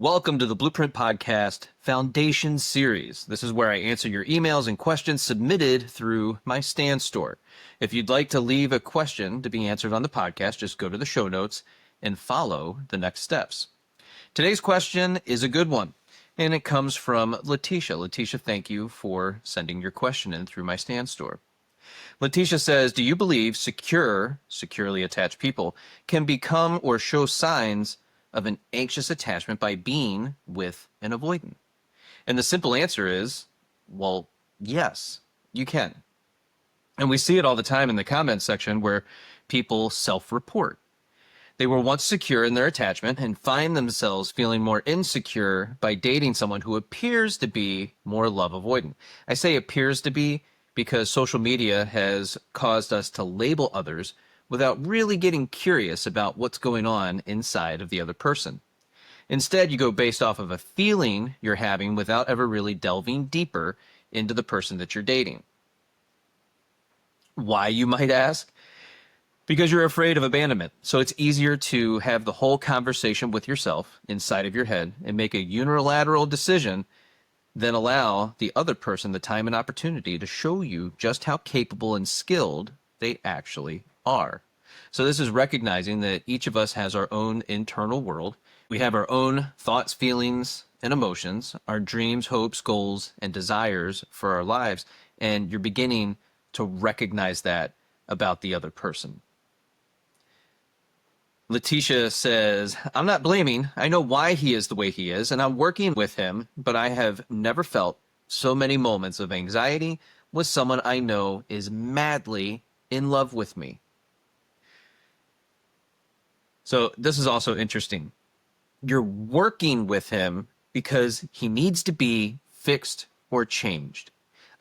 Welcome to the Blueprint Podcast Foundation Series. This is where I answer your emails and questions submitted through my Stand store. If you'd like to leave a question to be answered on the podcast, just go to the show notes and follow the next steps. Today's question is a good one, and it comes from Letitia. Letitia, thank you for sending your question in through my Stand store. Letitia says, do you believe securely attached people can become or show signs of an anxious attachment by being with an avoidant? And the simple answer is, well, yes, you can. And we see it all the time in the comment section where people self-report. They were once secure in their attachment and find themselves feeling more insecure by dating someone who appears to be more love avoidant. I say appears to be because social media has caused us to label others without really getting curious about what's going on inside of the other person. Instead, you go based off of a feeling you're having without ever really delving deeper into the person that you're dating. Why, you might ask? Because you're afraid of abandonment. So it's easier to have the whole conversation with yourself inside of your head and make a unilateral decision than allow the other person the time and opportunity to show you just how capable and skilled they actually are. So this is recognizing that each of us has our own internal world. We have our own thoughts, feelings, and emotions, our dreams, hopes, goals, and desires for our lives. And you're beginning to recognize that about the other person. Letitia says, I'm not blaming. I know why he is the way he is, and I'm working with him, but I have never felt so many moments of anxiety with someone I know is madly in love with me. So this is also interesting. You're working with him because he needs to be fixed or changed.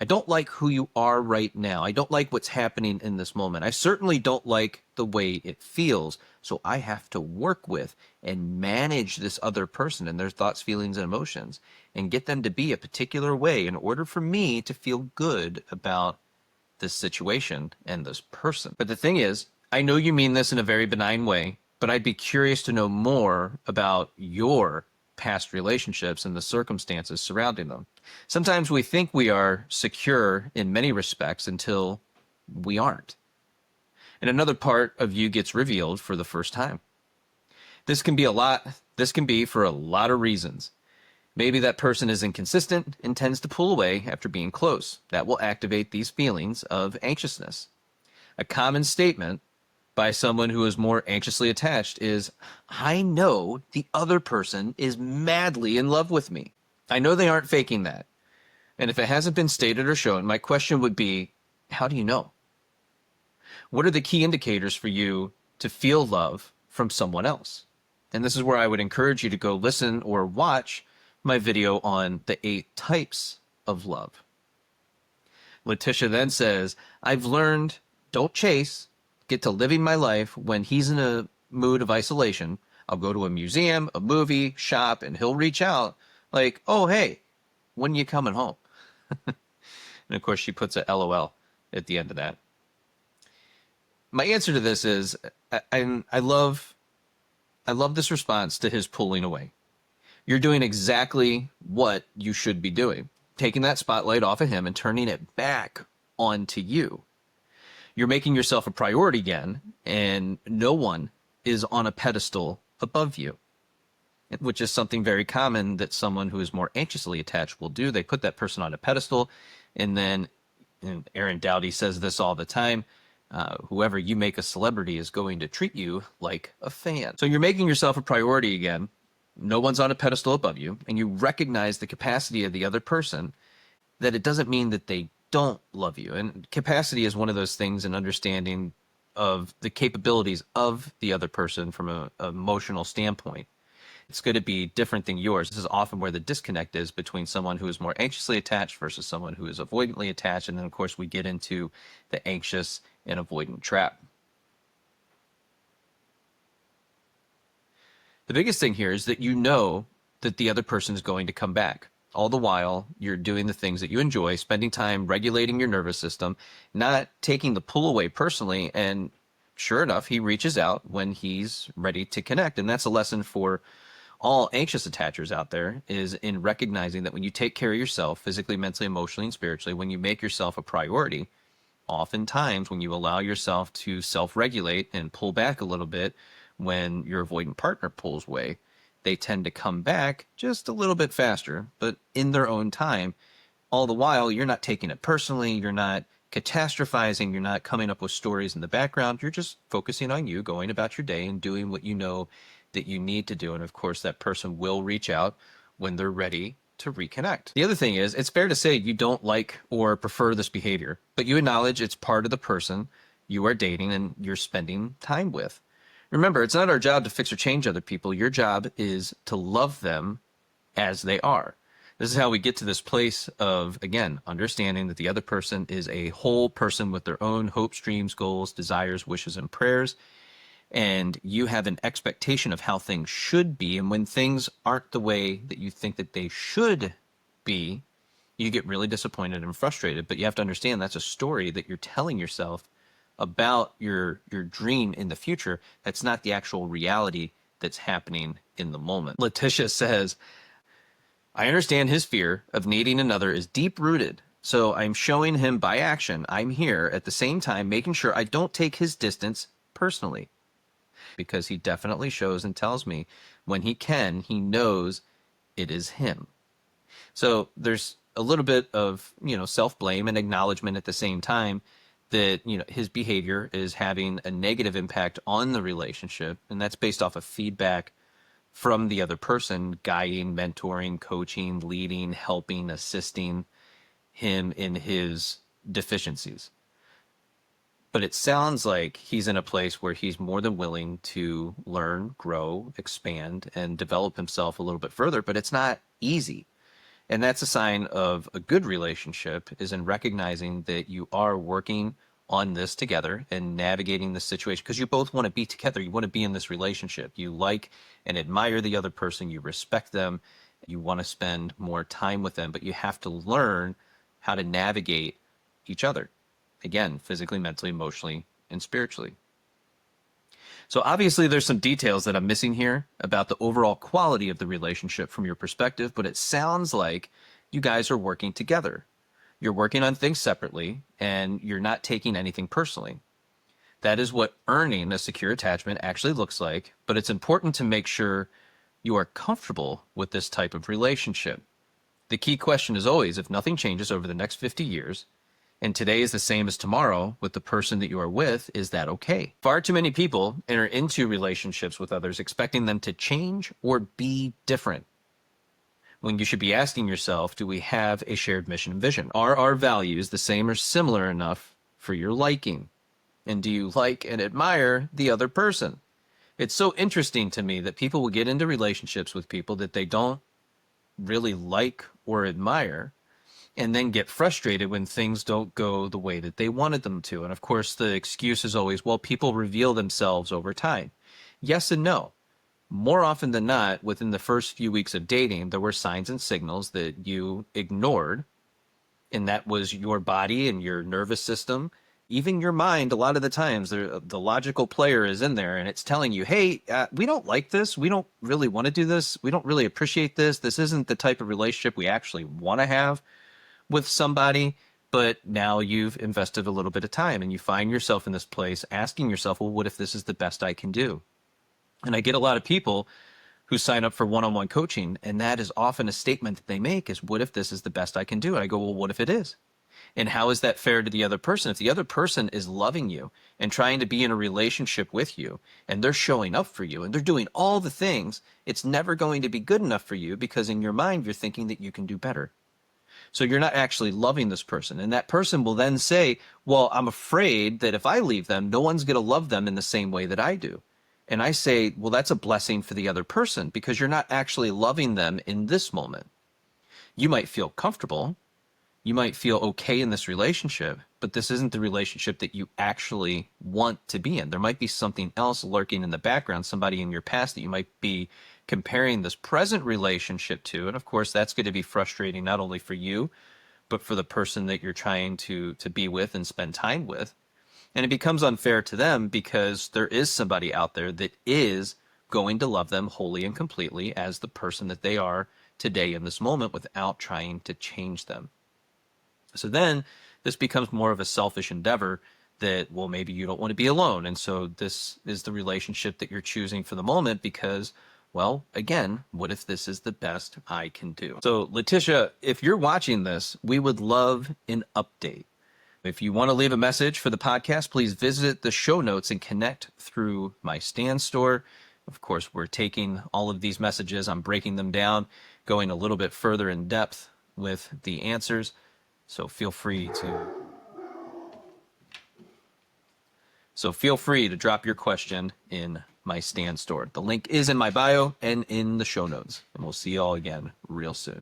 I don't like who you are right now. I don't like what's happening in this moment. I certainly don't like the way it feels. So I have to work with and manage this other person and their thoughts, feelings, and emotions and get them to be a particular way in order for me to feel good about this situation and this person. But the thing is, I know you mean this in a very benign way, but I'd be curious to know more about your past relationships and the circumstances surrounding them. Sometimes we think we are secure in many respects until we aren't. And another part of you gets revealed for the first time. This can be for a lot of reasons. Maybe that person is inconsistent and tends to pull away after being close. That will activate these feelings of anxiousness. A common statement by someone who is more anxiously attached is, I know the other person is madly in love with me. I know they aren't faking that. And if it hasn't been stated or shown, my question would be, how do you know? What are the key indicators for you to feel love from someone else? And this is where I would encourage you to go listen or watch my video on the 8 types of love. Letitia then says, I've learned, don't chase, get to living my life. When he's in a mood of isolation, I'll go to a museum, a movie, shop, and he'll reach out like, oh, hey, when are you coming home? And of course, she puts a LOL at the end of that. My answer to this is, I love this response to his pulling away. You're doing exactly what you should be doing, taking that spotlight off of him and turning it back onto you. You're making yourself a priority again, and no one is on a pedestal above you, which is something very common that someone who is more anxiously attached will do. They put that person on a pedestal, and then, and Aaron Dowdy says this all the time, whoever you make a celebrity is going to treat you like a fan. So you're making yourself a priority again. No one's on a pedestal above you, and you recognize the capacity of the other person, that it doesn't mean that they don't love you. And capacity is one of those things in understanding of the capabilities of the other person from an emotional standpoint. It's going to be different than yours. This is often where the disconnect is between someone who is more anxiously attached versus someone who is avoidantly attached. And then, of course, we get into the anxious and avoidant trap. The biggest thing here is that you know that the other person is going to come back. All the while, you're doing the things that you enjoy, spending time regulating your nervous system, not taking the pull away personally. And sure enough, he reaches out when he's ready to connect. And that's a lesson for all anxious attachers out there is in recognizing that when you take care of yourself physically, mentally, emotionally, and spiritually, when you make yourself a priority, oftentimes when you allow yourself to self-regulate and pull back a little bit when your avoidant partner pulls away, they tend to come back just a little bit faster, but in their own time. All the while, you're not taking it personally, you're not catastrophizing, you're not coming up with stories in the background, you're just focusing on you, going about your day and doing what you know that you need to do. And of course, that person will reach out when they're ready to reconnect. The other thing is, it's fair to say you don't like or prefer this behavior, but you acknowledge it's part of the person you are dating and you're spending time with. Remember, it's not our job to fix or change other people. Your job is to love them as they are. This is how we get to this place of, again, understanding that the other person is a whole person with their own hopes, dreams, goals, desires, wishes, and prayers. And you have an expectation of how things should be. And when things aren't the way that you think that they should be, you get really disappointed and frustrated. But you have to understand that's a story that you're telling yourself about your dream in the future. That's not the actual reality that's happening in the moment. Letitia says, I understand his fear of needing another is deep rooted. So I'm showing him by action I'm here, at the same time making sure I don't take his distance personally. Because he definitely shows and tells me when he can, he knows it is him. So there's a little bit of, self-blame and acknowledgement at the same time that, his behavior is having a negative impact on the relationship. And that's based off of feedback from the other person, guiding, mentoring, coaching, leading, helping, assisting him in his deficiencies. But it sounds like he's in a place where he's more than willing to learn, grow, expand, and develop himself a little bit further, but it's not easy. And that's a sign of a good relationship, is in recognizing that you are working on this together and navigating the situation, because you both want to be together. You want to be in this relationship. You like and admire the other person. You respect them. You want to spend more time with them, but you have to learn how to navigate each other. Again, physically, mentally, emotionally, and spiritually. So obviously there's some details that I'm missing here about the overall quality of the relationship from your perspective, but it sounds like you guys are working together. You're working on things separately, and you're not taking anything personally. That is what earning a secure attachment actually looks like, but it's important to make sure you are comfortable with this type of relationship. The key question is always, if nothing changes over the next 50 years, and today is the same as tomorrow with the person that you are with, is that okay? Far too many people enter into relationships with others expecting them to change or be different, when you should be asking yourself, do we have a shared mission and vision? Are our values the same or similar enough for your liking? And do you like and admire the other person? It's so interesting to me that people will get into relationships with people that they don't really like or admire, and then get frustrated when things don't go the way that they wanted them to. And of course, the excuse is always, well, people reveal themselves over time. Yes and no. More often than not, within the first few weeks of dating, there were signs and signals that you ignored, and that was your body and your nervous system, even your mind. A lot of the times, the logical player is in there, and it's telling you, hey, we don't like this. We don't really want to do this. We don't really appreciate this. This isn't the type of relationship we actually want to have with somebody. But now you've invested a little bit of time, and you find yourself in this place asking yourself, well, what if this is the best I can do? And I get a lot of people who sign up for one-on-one coaching, and that is often a statement that they make is, what if this is the best I can do? And I go, well, what if it is? And how is that fair to the other person? If the other person is loving you and trying to be in a relationship with you, and they're showing up for you, and they're doing all the things, it's never going to be good enough for you, because in your mind, you're thinking that you can do better. So you're not actually loving this person. And that person will then say, well, I'm afraid that if I leave them, no one's going to love them in the same way that I do. And I say, well, that's a blessing for the other person, because you're not actually loving them in this moment. You might feel comfortable. You might feel okay in this relationship, but this isn't the relationship that you actually want to be in. There might be something else lurking in the background, somebody in your past that you might be comparing this present relationship to. And of course, that's going to be frustrating not only for you, but for the person that you're trying to be with and spend time with. And it becomes unfair to them, because there is somebody out there that is going to love them wholly and completely as the person that they are today in this moment without trying to change them. So then this becomes more of a selfish endeavor that, well, maybe you don't want to be alone. And so this is the relationship that you're choosing for the moment because, well, again, what if this is the best I can do? So, Letitia, if you're watching this, we would love an update. If you want to leave a message for the podcast, please visit the show notes and connect through my Stand store. Of course, we're taking all of these messages, I'm breaking them down, going a little bit further in depth with the answers. So feel free to drop your question in my Stand store. The link is in my bio and in the show notes. And we'll see you all again real soon.